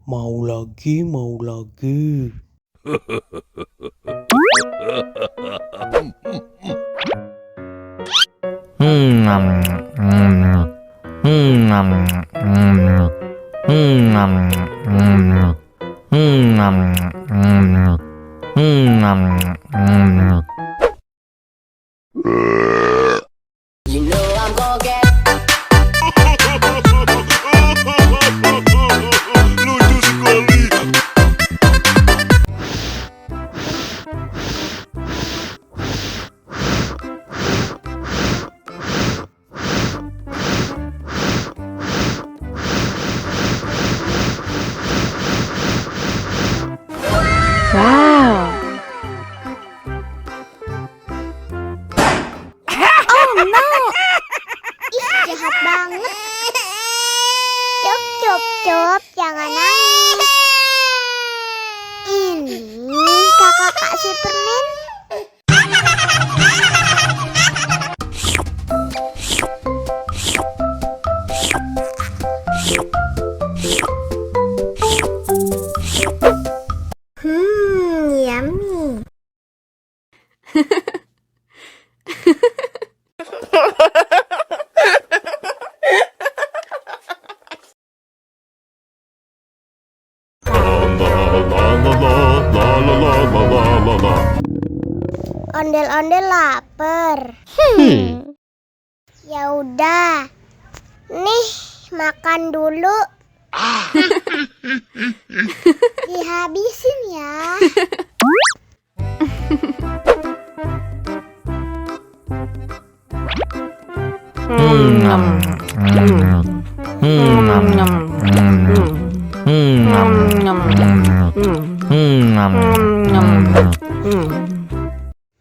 Mau lagi, mau lagi. You know I'm gonna get Lucu sekali. Wow. Oh no. Ih, jahat banget. Cop, jangan nangis. Ini kakak Kak Superman. Yummy. Ondel-ondel lapar. Ya udah. Nih, makan dulu. Dihabisin ya.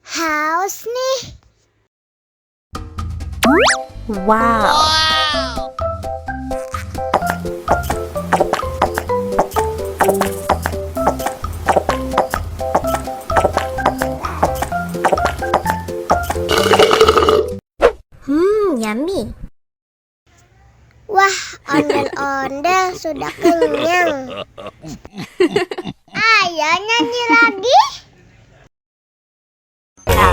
Haus nih. Wow. Yummy. Wah, ondel-ondel sudah kenyang. Ayo nyanyi lagi. La